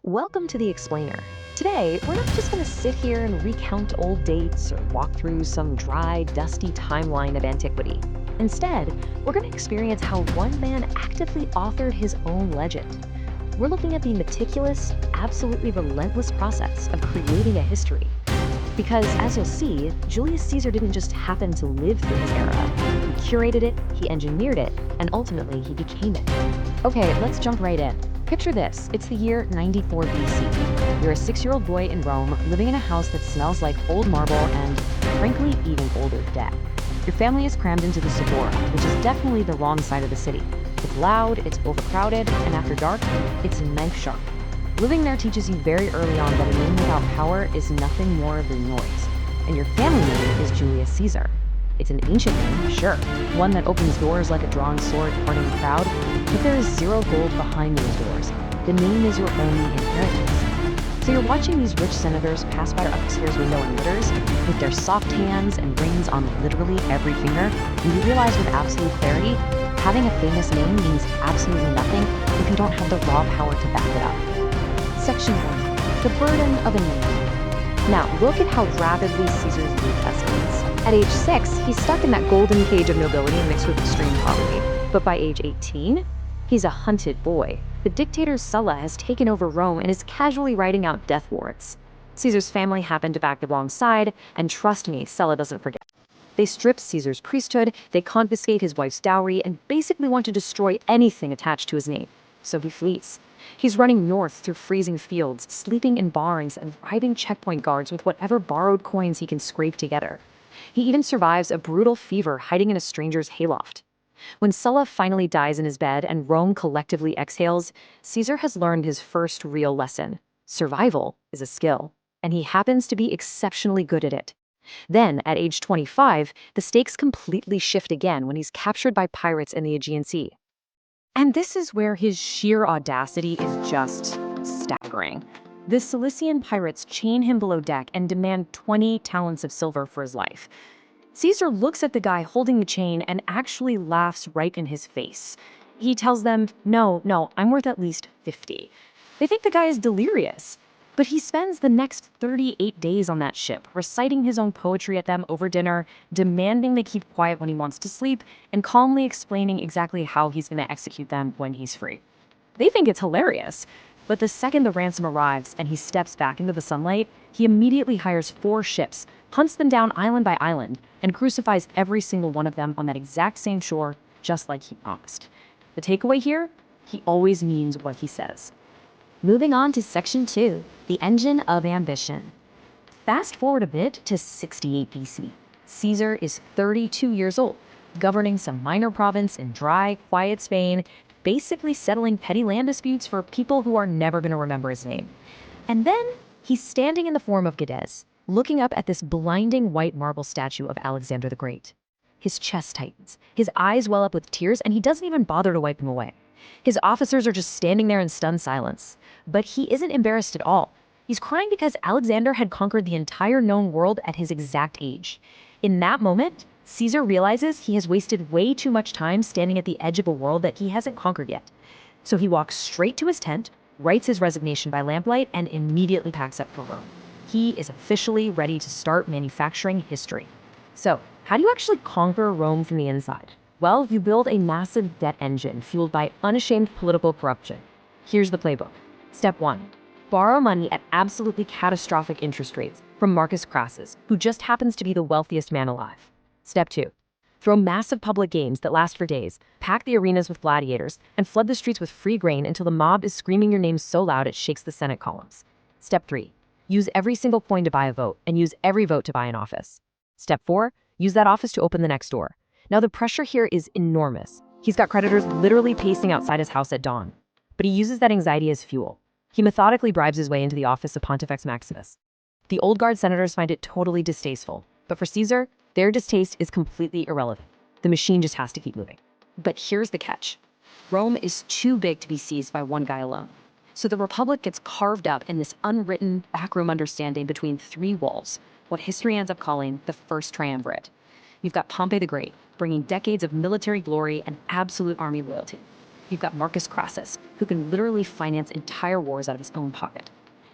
Welcome to The Explainer. Today, we're not just going to sit here and recount old dates or walk through some dry, dusty timeline of antiquity. Instead, we're going to experience how one man actively authored his own legend. We're looking at the meticulous, absolutely relentless process of creating a history. Because, as you'll see, Julius Caesar didn't just happen to live through his era. He curated it, he engineered it, and ultimately he became it. Okay, let's jump right in. Picture this. It's the year 94 BC. You're a 6-year-old boy in Rome, living in a house that smells like old marble and, frankly, even older debt. Your family is crammed into the Suburra, which is definitely the wrong side of the city. It's loud, it's overcrowded, and after dark, it's knife sharp. Living there teaches you very early on that a name without power is nothing more than noise. And your family name is Julius Caesar. It's an ancient name, sure, one that opens doors like a drawn sword parting the crowd, but there is zero gold behind those doors. The name is your only inheritance. So you're watching these rich senators pass by your upstairs window in litters, with their soft hands and rings on literally every finger, and you realize with absolute clarity, having a famous name means absolutely nothing if you don't have the raw power to back it up. Section 1. The burden of a name. Now, look at how rapidly Caesar's youth escalates. At age 6, he's stuck in that golden cage of nobility mixed with extreme poverty. But by age 18, he's a hunted boy. The dictator Sulla has taken over Rome and is casually writing out death warrants. Caesar's family happened to back alongside, and trust me, Sulla doesn't forget. They strip Caesar's priesthood, they confiscate his wife's dowry, and basically want to destroy anything attached to his name. So he flees. He's running north through freezing fields, sleeping in barns, and bribing checkpoint guards with whatever borrowed coins he can scrape together. He even survives a brutal fever hiding in a stranger's hayloft. When Sulla finally dies in his bed and Rome collectively exhales, Caesar has learned his first real lesson. Survival is a skill, and he happens to be exceptionally good at it. Then, at age 25, the stakes completely shift again when he's captured by pirates in the Aegean Sea. And this is where his sheer audacity is just staggering. The Cilician pirates chain him below deck and demand 20 talents of silver for his life. Caesar looks at the guy holding the chain and actually laughs right in his face. He tells them, no, I'm worth at least 50. They think the guy is delirious. But he spends the next 38 days on that ship, reciting his own poetry at them over dinner, demanding they keep quiet when he wants to sleep, and calmly explaining exactly how he's going to execute them when he's free. They think it's hilarious. But the second the ransom arrives and he steps back into the sunlight, he immediately hires 4 ships, hunts them down island by island, and crucifies every single one of them on that exact same shore, just like he promised. The takeaway here? He always means what he says. Moving on to Section 2, the engine of ambition. Fast forward a bit to 68 BC. Caesar is 32 years old, governing some minor province in dry, quiet Spain, basically settling petty land disputes for people who are never going to remember his name. And then he's standing in the Forum of Gades, looking up at this blinding white marble statue of Alexander the Great. His chest tightens, his eyes well up with tears, and he doesn't even bother to wipe them away. His officers are just standing there in stunned silence. But he isn't embarrassed at all. He's crying because Alexander had conquered the entire known world at his exact age. In that moment, Caesar realizes he has wasted way too much time standing at the edge of a world that he hasn't conquered yet. So he walks straight to his tent, writes his resignation by lamplight, and immediately packs up for Rome. He is officially ready to start manufacturing history. So, how do you actually conquer Rome from the inside? Well, you build a massive debt engine fueled by unashamed political corruption. Here's the playbook. Step 1. Borrow money at absolutely catastrophic interest rates from Marcus Crassus, who just happens to be the wealthiest man alive. Step 2. Throw massive public games that last for days, pack the arenas with gladiators, and flood the streets with free grain until the mob is screaming your name so loud it shakes the Senate columns. Step 3. Use every single coin to buy a vote, and use every vote to buy an office. Step 4. Use that office to open the next door. Now the pressure here is enormous. He's got creditors literally pacing outside his house at dawn. But he uses that anxiety as fuel. He methodically bribes his way into the office of Pontifex Maximus. The old guard senators find it totally distasteful. But for Caesar, their distaste is completely irrelevant. The machine just has to keep moving. But here's the catch. Rome is too big to be seized by one guy alone. So the Republic gets carved up in this unwritten backroom understanding between 3 walls, what history ends up calling the First Triumvirate. You've got Pompey the Great, bringing decades of military glory and absolute army loyalty. You've got Marcus Crassus, who can literally finance entire wars out of his own pocket.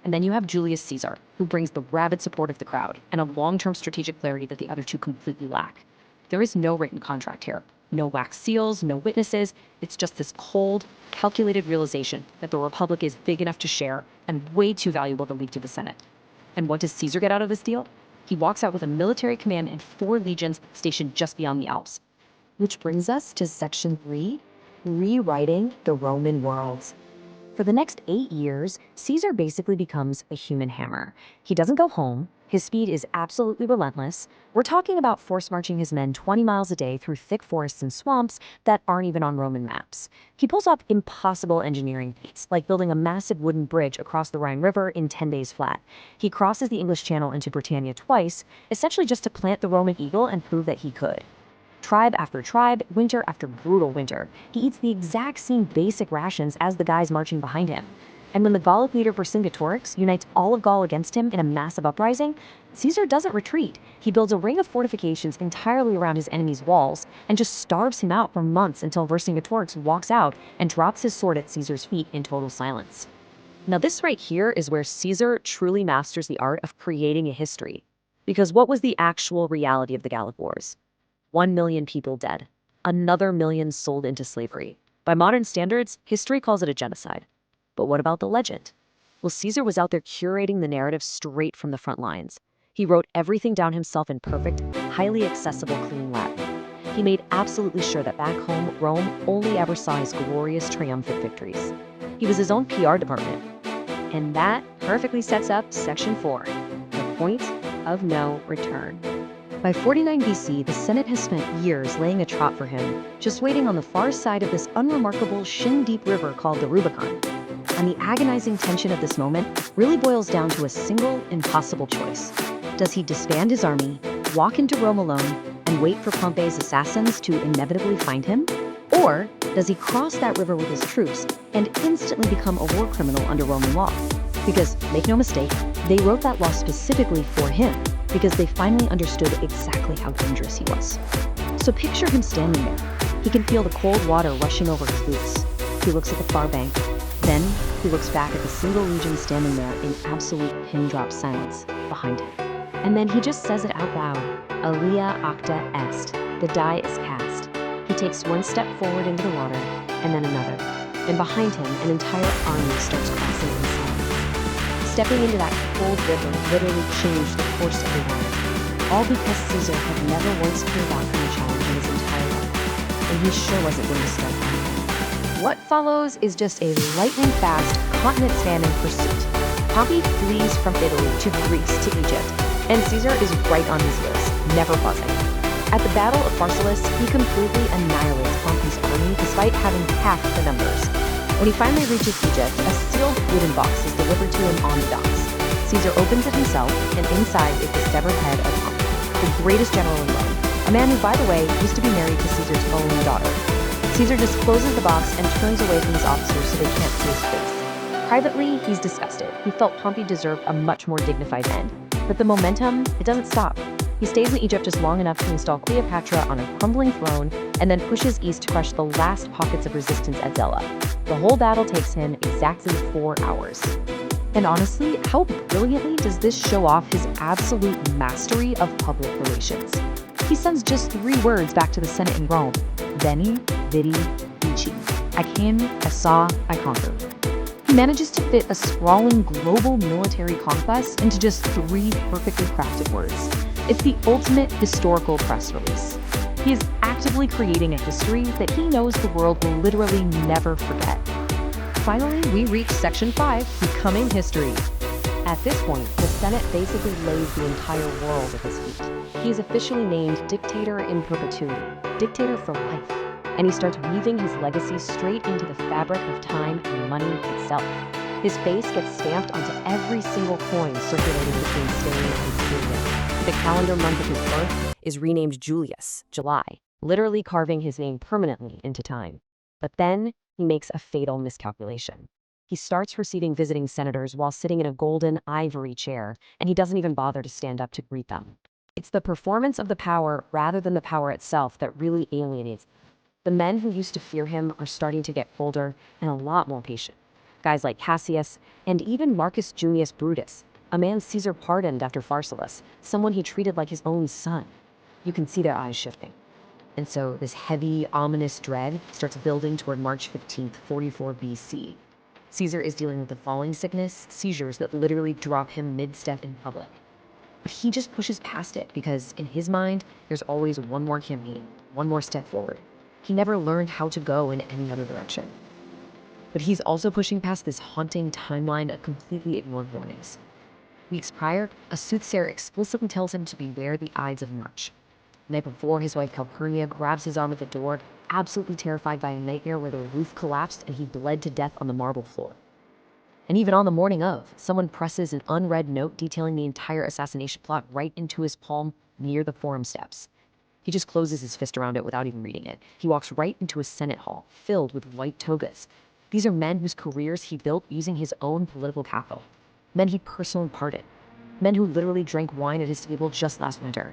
And then you have Julius Caesar, who brings the rabid support of the crowd and a long-term strategic clarity that the other two completely lack. There is no written contract here. No wax seals, no witnesses. It's just this cold, calculated realization that the Republic is big enough to share and way too valuable to leak to the Senate. And what does Caesar get out of this deal? He walks out with a military command and 4 legions stationed just beyond the Alps. Which brings us to section 3, rewriting the Roman world. For the next 8 years, Caesar basically becomes a human hammer. He doesn't go home. His speed is absolutely relentless. We're talking about force marching his men 20 miles a day through thick forests and swamps that aren't even on Roman maps. He pulls off impossible engineering feats, like building a massive wooden bridge across the Rhine River in 10 days flat. He crosses the English Channel into Britannia twice, essentially just to plant the Roman eagle and prove that he could. Tribe after tribe, winter after brutal winter, he eats the exact same basic rations as the guys marching behind him. And when the Gallic leader Vercingetorix unites all of Gaul against him in a massive uprising, Caesar doesn't retreat. He builds a ring of fortifications entirely around his enemy's walls and just starves him out for months until Vercingetorix walks out and drops his sword at Caesar's feet in total silence. Now this right here is where Caesar truly masters the art of creating a history. Because what was the actual reality of the Gallic Wars? 1 million people dead. Another million sold into slavery. By modern standards, history calls it a genocide. But what about the legend? Well, Caesar was out there curating the narrative straight from the front lines. He wrote everything down himself in perfect, highly accessible, clean Latin. He made absolutely sure that back home, Rome only ever saw his glorious, triumphant victories. He was his own PR department. And that perfectly sets up section 4, the point of no return. By 49 BC, the Senate has spent years laying a trap for him, just waiting on the far side of this unremarkable shin-deep river called the Rubicon. And the agonizing tension of this moment really boils down to a single, impossible choice. Does he disband his army, walk into Rome alone, and wait for Pompey's assassins to inevitably find him? Or does he cross that river with his troops and instantly become a war criminal under Roman law? Because, make no mistake, they wrote that law specifically for him, because they finally understood exactly how dangerous he was. So picture him standing there. He can feel the cold water rushing over his boots. He looks at the far bank. Then he looks back at the single legion standing there in absolute pin-drop silence behind him. And then he just says it out loud. Alia acta est. The die is cast. He takes one step forward into the water, and then another. And behind him, an entire army starts crossing in silence. Stepping into that cold river literally changed the course of the war. All because Caesar had never once pulled back from a challenge in his entire life. And he sure wasn't going to start now. What follows is just a lightning-fast, continent-spanning pursuit. Pompey flees from Italy to Greece to Egypt, and Caesar is right on his heels, never pausing. At the Battle of Pharsalus, he completely annihilates Pompey's army despite having half the numbers. When he finally reaches Egypt, a sealed wooden box is delivered to him on the docks. Caesar opens it himself, and inside is the severed head of Pompey, the greatest general in Rome, a man who, by the way, used to be married to Caesar's own daughter. Caesar just closes the box and turns away from his officers so they can't see his face. Privately, he's disgusted. He felt Pompey deserved a much more dignified end. But the momentum, it doesn't stop. He stays in Egypt just long enough to install Cleopatra on a crumbling throne, and then pushes east to crush the last pockets of resistance at Zela. The whole battle takes him exactly 4 hours. And honestly, how brilliantly does this show off his absolute mastery of public relations? He sends just 3 words back to the Senate in Rome. Veni, vidi, vici. I came, I saw, I conquered. He manages to fit a sprawling global military conquest into just 3 perfectly crafted words. It's the ultimate historical press release. He is actively creating a history that he knows the world will literally never forget. Finally, we reach section 5, becoming history. At this point, the Senate basically lays the entire world at his feet. He is officially named Dictator in perpetuity, Dictator for life, and he starts weaving his legacy straight into the fabric of time and money itself. His face gets stamped onto every single coin circulating between Spain and Syria. The calendar month of his birth is renamed Julius, July, literally carving his name permanently into time. But then he makes a fatal miscalculation. He starts receiving visiting senators while sitting in a golden ivory chair, and he doesn't even bother to stand up to greet them. It's the performance of the power rather than the power itself that really alienates him. The men who used to fear him are starting to get older and a lot more patient. Guys like Cassius and even Marcus Junius Brutus, a man Caesar pardoned after Pharsalus, someone he treated like his own son. You can see their eyes shifting. And so this heavy, ominous dread starts building toward March 15th, 44 BC. Caesar is dealing with a falling sickness, seizures that literally drop him mid-step in public. But he just pushes past it because in his mind, there's always one more campaign, one more step forward. He never learned how to go in any other direction. But he's also pushing past this haunting timeline of completely ignored warnings. Weeks prior, a soothsayer explicitly tells him to beware the Ides of March. The night before, his wife Calpurnia grabs his arm at the door, absolutely terrified by a nightmare where the roof collapsed and he bled to death on the marble floor. And even on the morning of, someone presses an unread note detailing the entire assassination plot right into his palm near the forum steps. He just closes his fist around it without even reading it. He walks right into a Senate hall filled with white togas. These are men whose careers he built using his own political capital. Men he personally pardoned. Men who literally drank wine at his table just last winter.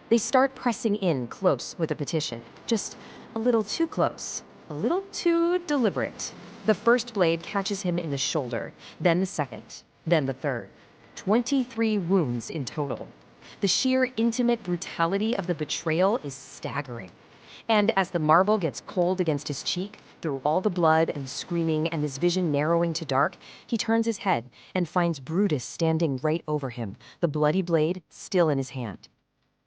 They start pressing in close with a petition. Just a little too close. A little too deliberate. The first blade catches him in the shoulder, then the second, then the third. 23 wounds in total. The sheer intimate brutality of the betrayal is staggering. And as the marble gets cold against his cheek, through all the blood and screaming and his vision narrowing to dark, he turns his head and finds Brutus standing right over him, the bloody blade still in his hand.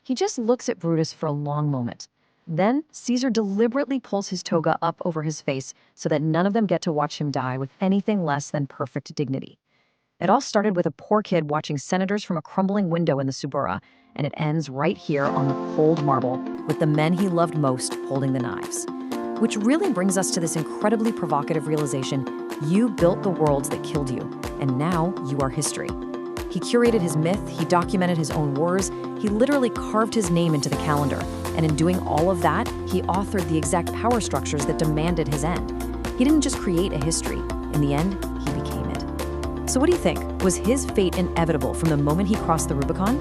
He just looks at Brutus for a long moment. Then Caesar deliberately pulls his toga up over his face so that none of them get to watch him die with anything less than perfect dignity. It all started with a poor kid watching senators from a crumbling window in the Suburra, and it ends right here on the cold marble with the men he loved most holding the knives. Which really brings us to this incredibly provocative realization: you built the worlds that killed you, and now you are history. He curated his myth, he documented his own wars, he literally carved his name into the calendar, and in doing all of that, he authored the exact power structures that demanded his end. He didn't just create a history. In the end, he became it. So what do you think? Was his fate inevitable from the moment he crossed the Rubicon?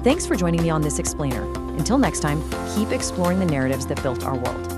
Thanks for joining me on this explainer. Until next time, keep exploring the narratives that built our world.